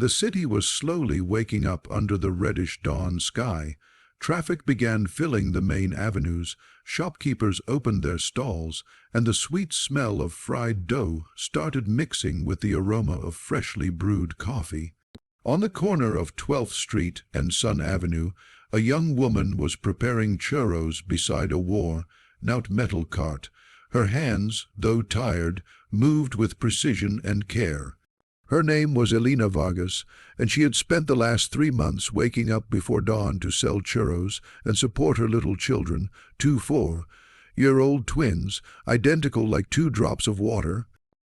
The city was slowly waking up under the reddish dawn sky. Traffic began filling the main avenues, shopkeepers opened their stalls, and the sweet smell of fried dough started mixing with the aroma of freshly brewed coffee. On the corner of 12th Street and Sun Avenue, a young woman was preparing churros beside a worn-out metal cart. Her hands, though tired, moved with precision and care. Her name was Elena Vargas, and she had spent the last 3 months waking up before dawn to sell churros and support her little children, 2 4-year-old twins, identical like 2 drops of water.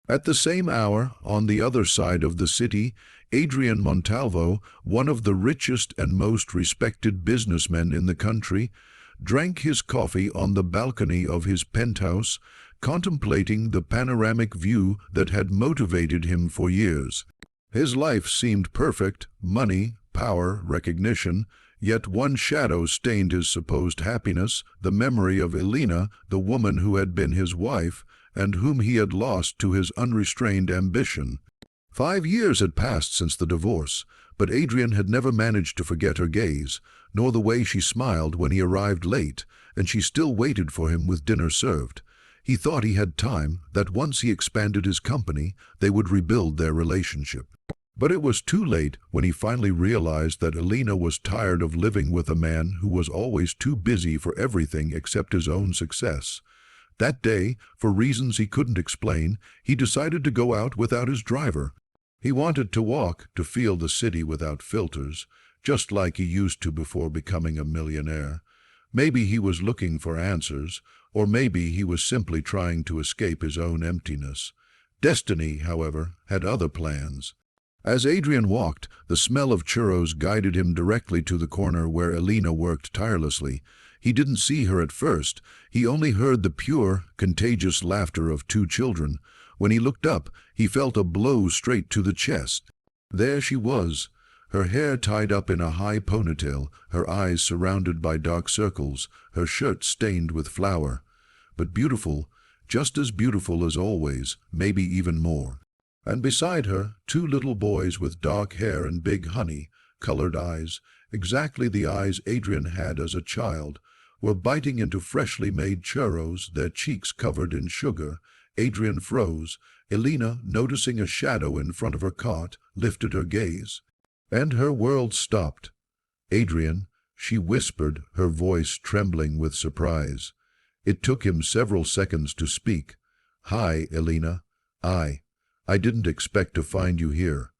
At the same hour, on the other side of the city, Adrián Montalvo, one of the richest and most respected businessmen in the country, drank his coffee on the balcony of his penthouse, contemplating the panoramic view that had motivated him for years. His life seemed perfect: money, power, recognition, yet one shadow stained his supposed happiness: the memory of Elena, the woman who had been his wife, and whom he had lost to his unrestrained ambition. 5 years had passed since the divorce, but Adrián had never managed to forget her gaze, nor the way she smiled when he arrived late, and she still waited for him with dinner served. He thought he had time, that once he expanded his company, they would rebuild their relationship. But it was too late when he finally realized that Elena was tired of living with a man who was always too busy for everything except his own success. That day, for reasons he couldn't explain, he decided to go out without his driver. He wanted to walk, to feel the city without filters, just like he used to before becoming a millionaire. Maybe he was looking for answers, or maybe he was simply trying to escape his own emptiness. Destiny, however, had other plans. As Adrián walked, the smell of churros guided him directly to the corner where Elena worked tirelessly. He didn't see her at first. He only heard the pure, contagious laughter of 2 children. When he looked up, he felt a blow straight to the chest. There she was, her hair tied up in a high ponytail, her eyes surrounded by dark circles, her shirt stained with flour. But beautiful, just as beautiful as always, maybe even more. And beside her, 2 little boys with dark hair and big honey-colored eyes, exactly the eyes Adrián had as a child, were biting into freshly made churros, their cheeks covered in sugar. Adrián froze. Elena, noticing a shadow in front of her cart, lifted her gaze. And her world stopped. "Adrián," she whispered, her voice trembling with surprise. It took him several seconds to speak. "Hi, Elena. I didn't expect to find you here."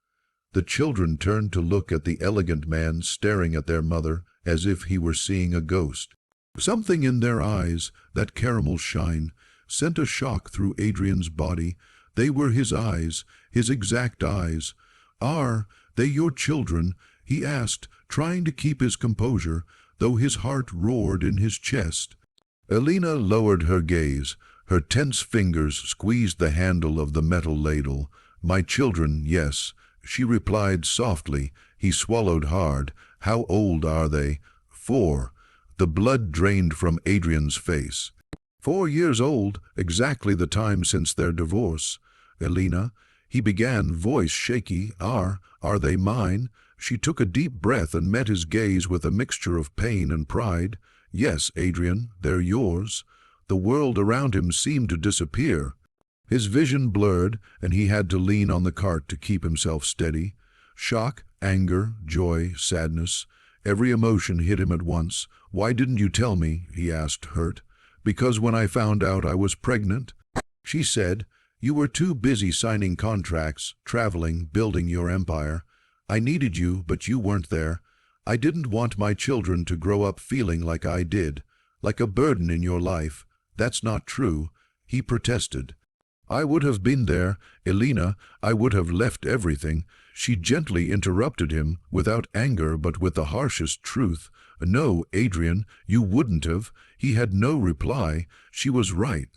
The children turned to look at the elegant man staring at their mother as if he were seeing a ghost. Something in their eyes, that caramel shine, sent a shock through Adrián's body. They were his eyes, his exact eyes. "Are they your children?" he asked, trying to keep his composure, though his heart roared in his chest. Elena lowered her gaze. Her tense fingers squeezed the handle of the metal ladle. "My children, yes," she replied softly. He swallowed hard. "How old are they?" 4. The blood drained from Adrián's face. 4 years old, exactly the time since their divorce. "Elena," he began, voice shaky, are they mine?" She took a deep breath and met his gaze with a mixture of pain and pride. "Yes, Adrián, they're yours." The world around him seemed to disappear. His vision blurred, and he had to lean on the cart to keep himself steady. Shock, anger, joy, sadness. Every emotion hit him at once. "Why didn't you tell me?" he asked, hurt. "Because when I found out I was pregnant," she said, "you were too busy signing contracts, traveling, building your empire. I needed you, but you weren't there. I didn't want my children to grow up feeling like I did, like a burden in your life." "That's not true," he protested. "I would have been there, Elena. I would have left everything." She gently interrupted him, without anger but with the harshest truth. "No, Adrián, you wouldn't have." He had no reply. She was right.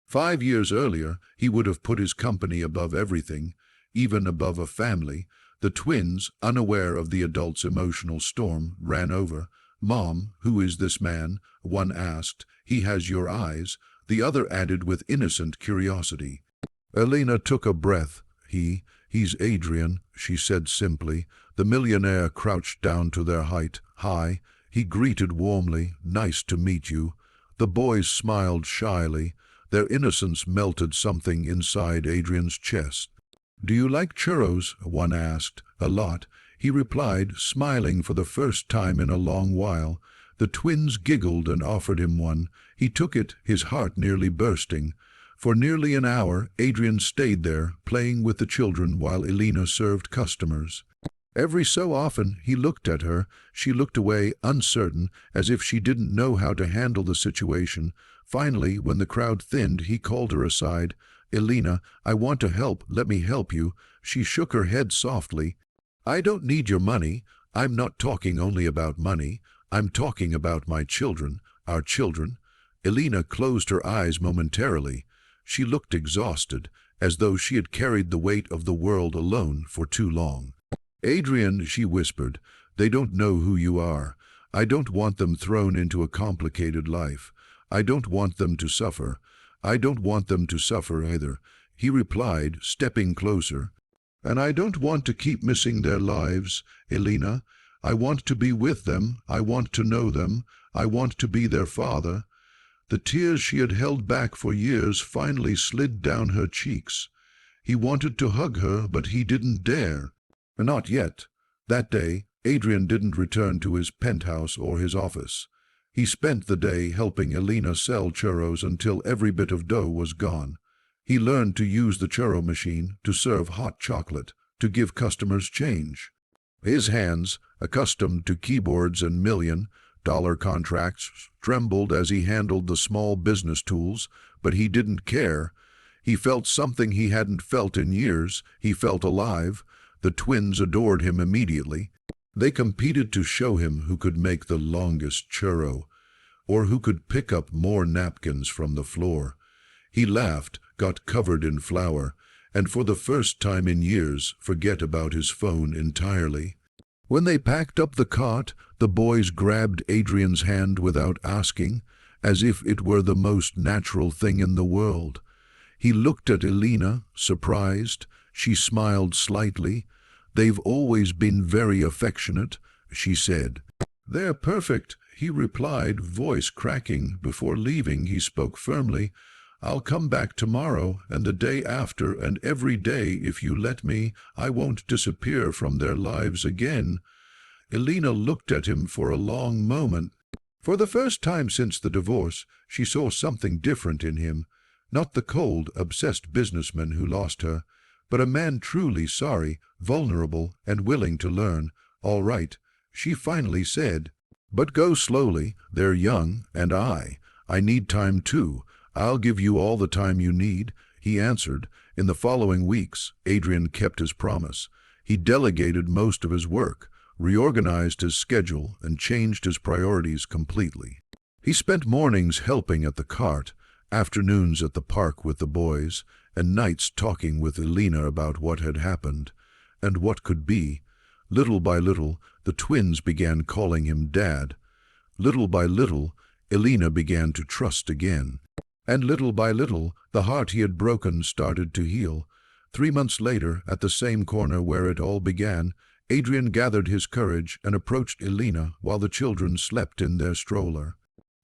5 years earlier, he would have put his company above everything, even above a family. The twins, unaware of the adult's emotional storm, ran over. "Mom, who is this man?" one asked. "He has your eyes," the other added with innocent curiosity. Elena took a breath. He "He's Adrian," she said simply. The millionaire crouched down to their height. "Hi." He greeted warmly. "Nice to meet you." The boys smiled shyly. Their innocence melted something inside Adrian's chest. "Do you like churros?" one asked. "A lot," he replied, smiling for the first time in a long while. The twins giggled and offered him one. He took it, his heart nearly bursting. For nearly an hour, Adrian stayed there, playing with the children while Elena served customers. Every so often, he looked at her. She looked away, uncertain, as if she didn't know how to handle the situation. Finally, when the crowd thinned, he called her aside. "Elena, I want to help. Let me help you." She shook her head softly. "I don't need your money. I'm not talking only about money. I'm talking about my children, our children." Elena closed her eyes momentarily. She looked exhausted, as though she had carried the weight of the world alone for too long. "Adrian," she whispered, "they don't know who you are. I don't want them thrown into a complicated life. I don't want them to suffer. I don't want them to suffer either," he replied, stepping closer. "And I don't want to keep missing their lives, Elena. I want to be with them. I want to know them. I want to be their father." The tears she had held back for years finally slid down her cheeks. He wanted to hug her, but he didn't dare. Not yet. That day, Adrian didn't return to his penthouse or his office. He spent the day helping Elena sell churros until every bit of dough was gone. He learned to use the churro machine, to serve hot chocolate, to give customers change. His hands, accustomed to keyboards and million-dollar contracts, trembled as he handled the small business tools, but he didn't care. He felt something he hadn't felt in years. He felt alive. The twins adored him immediately. They competed to show him who could make the longest churro, or who could pick up more napkins from the floor. He laughed, got covered in flour, and for the first time in years forget about his phone entirely. When they packed up the cart, the boys grabbed Adrian's hand without asking, as if it were the most natural thing in the world. He looked at Elena, surprised. She smiled slightly. "They've always been very affectionate," she said. "They're perfect," he replied, voice cracking. Before leaving, he spoke firmly. "I'll come back tomorrow, and the day after, and every day, if you let me. I won't disappear from their lives again." Elena looked at him for a long moment. For the first time since the divorce, she saw something different in him. Not the cold, obsessed businessman who lost her, but a man truly sorry, vulnerable, and willing to learn. "All right," she finally said. "But go slowly. They're young, and I need time too. I'll give you all the time you need," he answered. In the following weeks, Adrian kept his promise. He delegated most of his work, reorganized his schedule, and changed his priorities completely. He spent mornings helping at the cart, afternoons at the park with the boys, and nights talking with Elena about what had happened, and what could be. Little by little, the twins began calling him Dad. Little by little, Elena began to trust again. And little by little, the heart he had broken started to heal. 3 months later, at the same corner where it all began, Adrian gathered his courage and approached Elena while the children slept in their stroller.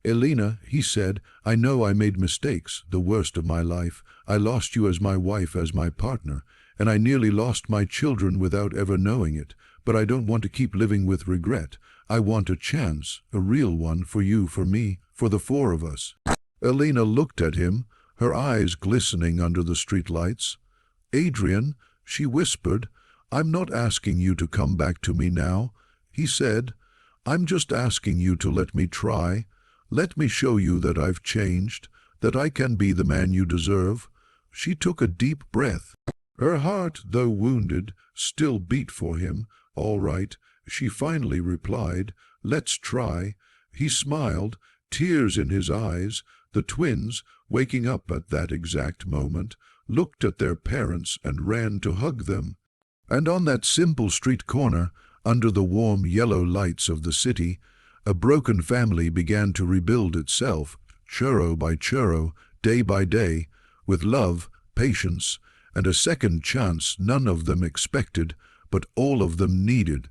"Elena," he said, "I know I made mistakes, the worst of my life. I lost you as my wife, as my partner, and I nearly lost my children without ever knowing it. But I don't want to keep living with regret. I want a chance, a real one, for you, for me, for the 4 of us." Elena looked at him, her eyes glistening under the streetlights. "Adrian," she whispered, "I'm not asking you to come back to me now," he said. "I'm just asking you to let me try. Let me show you that I've changed, that I can be the man you deserve." She took a deep breath. Her heart, though wounded, still beat for him. "All right," she finally replied. "Let's try." He smiled, tears in his eyes. The twins, waking up at that exact moment, looked at their parents and ran to hug them. And on that simple street corner, under the warm yellow lights of the city, a broken family began to rebuild itself, churro by churro, day by day, with love, patience, and a second chance none of them expected, but all of them needed.